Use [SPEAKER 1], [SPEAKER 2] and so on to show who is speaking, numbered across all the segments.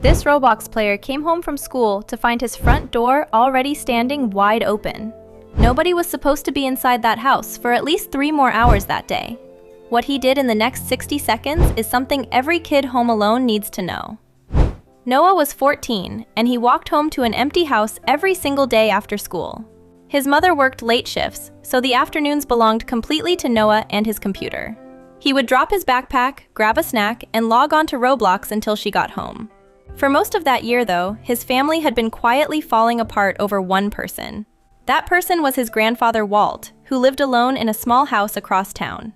[SPEAKER 1] This Roblox player came home from school to find his front door already standing wide open. Nobody was supposed to be inside that house for at least 3 more hours that day. What he did in the next 60 seconds is something every kid home alone needs to know. Noah was 14, and he walked home to an empty house every single day after school. His mother worked late shifts, so the afternoons belonged completely to Noah and his computer. He would drop his backpack, grab a snack, and log on to Roblox until she got home. For most of that year, though, his family had been quietly falling apart over one person. That person was his grandfather Walt, who lived alone in a small house across town.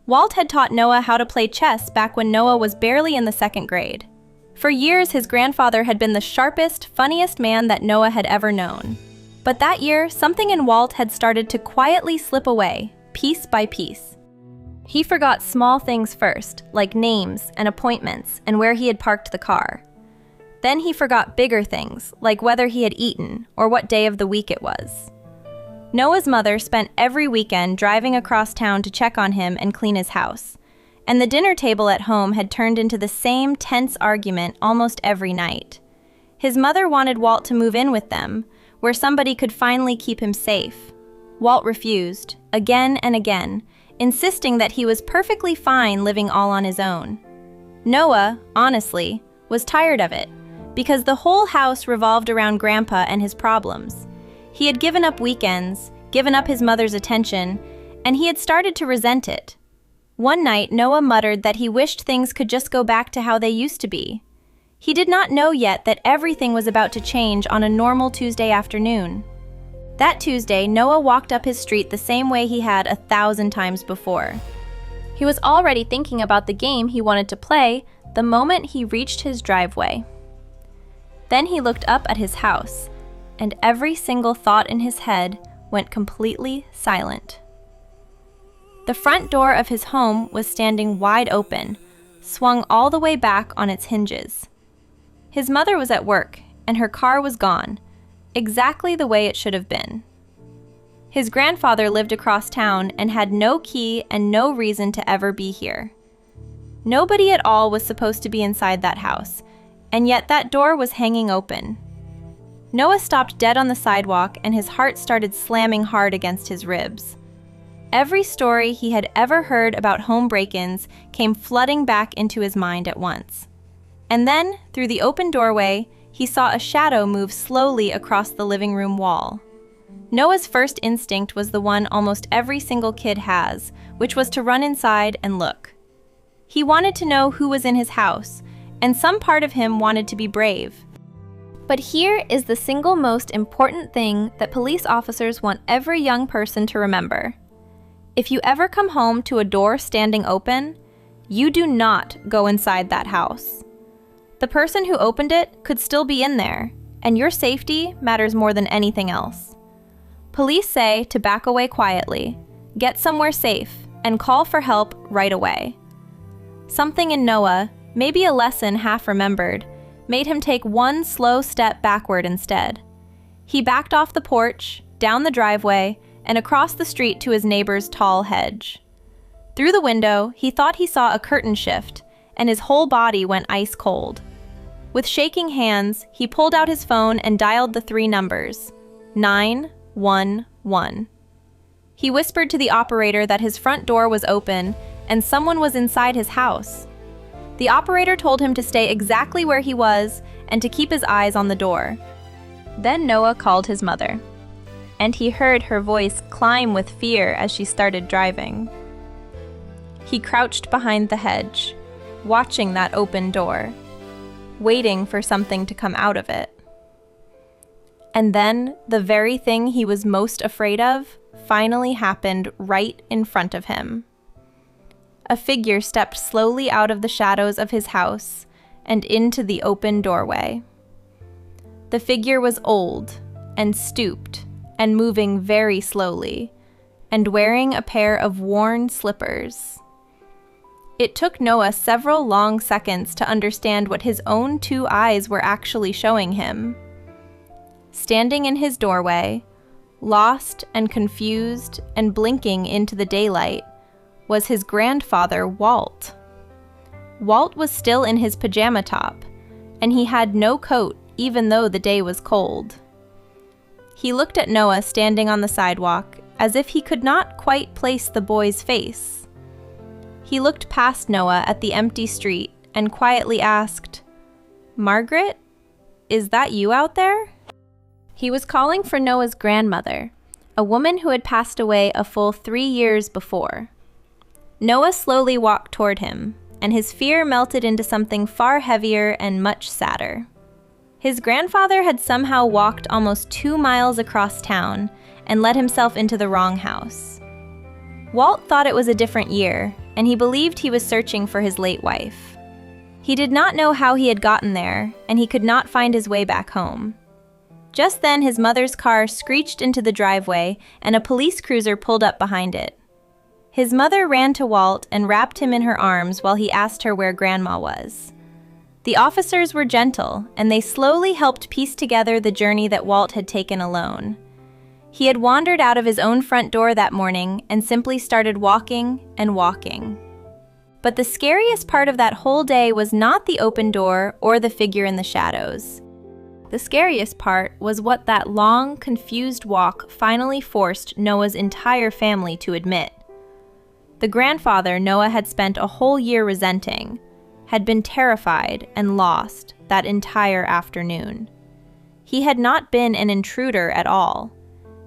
[SPEAKER 1] Walt had taught Noah how to play chess back when Noah was barely in the 2nd grade. For years, his grandfather had been the sharpest, funniest man that Noah had ever known. But that year, something in Walt had started to quietly slip away, piece by piece. He forgot small things first, like names and appointments and where he had parked the car. Then he forgot bigger things, like whether he had eaten or what day of the week it was. Noah's mother spent every weekend driving across town to check on him and clean his house, and the dinner table at home had turned into the same tense argument almost every night. His mother wanted Walt to move in with them, where somebody could finally keep him safe. Walt refused, again and again, insisting that he was perfectly fine living all on his own. Noah, honestly, was tired of it, because the whole house revolved around Grandpa and his problems. He had given up weekends, given up his mother's attention, and he had started to resent it. One night, Noah muttered that he wished things could just go back to how they used to be. He did not know yet that everything was about to change on a normal Tuesday afternoon. That Tuesday, Noah walked up his street the same way he had 1,000 times before. He was already thinking about the game he wanted to play the moment he reached his driveway. Then he looked up at his house, and every single thought in his head went completely silent. The front door of his home was standing wide open, swung all the way back on its hinges. His mother was at work, and her car was gone, exactly the way it should have been. His grandfather lived across town and had no key and no reason to ever be here. Nobody at all was supposed to be inside that house, and yet that door was hanging open. Noah stopped dead on the sidewalk, and his heart started slamming hard against his ribs. Every story he had ever heard about home break-ins came flooding back into his mind at once. And then, through the open doorway, he saw a shadow move slowly across the living room wall. Noah's first instinct was the one almost every single kid has, which was to run inside and look. He wanted to know who was in his house, and some part of him wanted to be brave. But here is the single most important thing that police officers want every young person to remember. If you ever come home to a door standing open, you do not go inside that house. The person who opened it could still be in there, and your safety matters more than anything else. Police say to back away quietly, get somewhere safe, and call for help right away. Something in Noah, maybe a lesson half remembered, made him take one slow step backward instead. He backed off the porch, down the driveway, and across the street to his neighbor's tall hedge. Through the window, he thought he saw a curtain shift, and his whole body went ice cold. With shaking hands, he pulled out his phone and dialed the 3 numbers, 911. He whispered to the operator that his front door was open and someone was inside his house. The operator told him to stay exactly where he was and to keep his eyes on the door. Then Noah called his mother, and he heard her voice climb with fear as she started driving. He crouched behind the hedge, watching that open door, waiting for something to come out of it. And then, the very thing he was most afraid of finally happened right in front of him. A figure stepped slowly out of the shadows of his house and into the open doorway. The figure was old and stooped and moving very slowly, and wearing a pair of worn slippers. It took Noah several long seconds to understand what his own 2 eyes were actually showing him. Standing in his doorway, lost and confused and blinking into the daylight, was his grandfather, Walt. Walt was still in his pajama top, and he had no coat even though the day was cold. He looked at Noah standing on the sidewalk as if he could not quite place the boy's face. He looked past Noah at the empty street and quietly asked, "Margaret, is that you out there?" He was calling for Noah's grandmother, a woman who had passed away a full 3 years before. Noah slowly walked toward him, and his fear melted into something far heavier and much sadder. His grandfather had somehow walked almost 2 miles across town and let himself into the wrong house. Walt thought it was a different year, and he believed he was searching for his late wife. He did not know how he had gotten there, and he could not find his way back home. Just then, his mother's car screeched into the driveway, and a police cruiser pulled up behind it. His mother ran to Walt and wrapped him in her arms while he asked her where Grandma was. The officers were gentle, and they slowly helped piece together the journey that Walt had taken alone. He had wandered out of his own front door that morning and simply started walking and walking. But the scariest part of that whole day was not the open door or the figure in the shadows. The scariest part was what that long, confused walk finally forced Noah's entire family to admit. The grandfather Noah had spent a whole year resenting had been terrified and lost that entire afternoon. He had not been an intruder at all.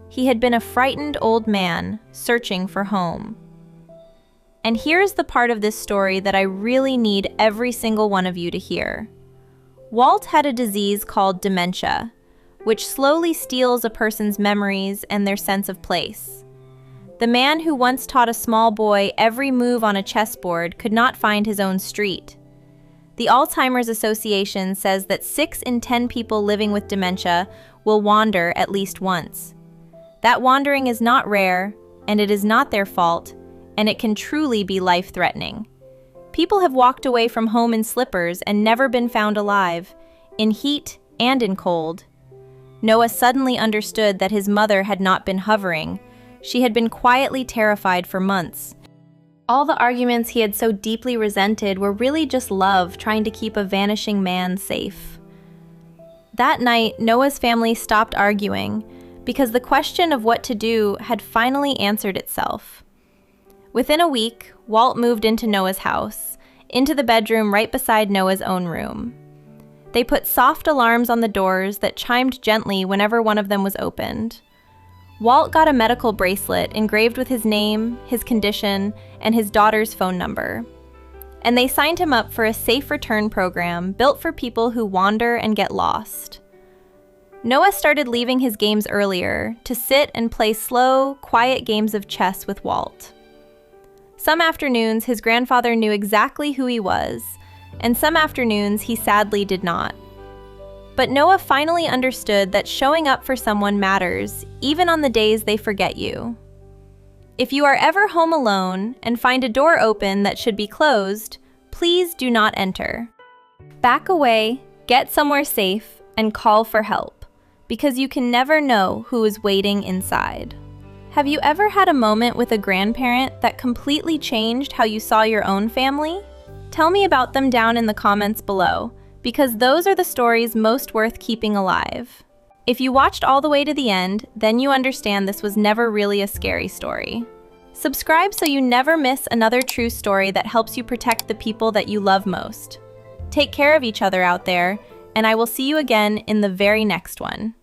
[SPEAKER 1] He had been a frightened old man searching for home. And here's the part of this story that I really need every single one of you to hear. Walt had a disease called dementia, which slowly steals a person's memories and their sense of place. The man who once taught a small boy every move on a chessboard could not find his own street. The Alzheimer's Association says that 6 in 10 people living with dementia will wander at least once. That wandering is not rare, and it is not their fault, and it can truly be life-threatening. People have walked away from home in slippers and never been found alive, in heat and in cold. Noah suddenly understood that his mother had not been hovering. She had been quietly terrified for months. All the arguments he had so deeply resented were really just love trying to keep a vanishing man safe. That night, Noah's family stopped arguing because the question of what to do had finally answered itself. Within a week, Walt moved into Noah's house, into the bedroom right beside Noah's own room. They put soft alarms on the doors that chimed gently whenever one of them was opened. Walt got a medical bracelet engraved with his name, his condition, and his daughter's phone number. And they signed him up for a safe return program built for people who wander and get lost. Noah started leaving his games earlier to sit and play slow, quiet games of chess with Walt. Some afternoons, his grandfather knew exactly who he was, and some afternoons he sadly did not. But Noah finally understood that showing up for someone matters, even on the days they forget you. If you are ever home alone and find a door open that should be closed, please do not enter. Back away, get somewhere safe, and call for help, because you can never know who is waiting inside. Have you ever had a moment with a grandparent that completely changed how you saw your own family? Tell me about them down in the comments below, because those are the stories most worth keeping alive. If you watched all the way to the end, then you understand this was never really a scary story. Subscribe so you never miss another true story that helps you protect the people that you love most. Take care of each other out there, and I will see you again in the very next one.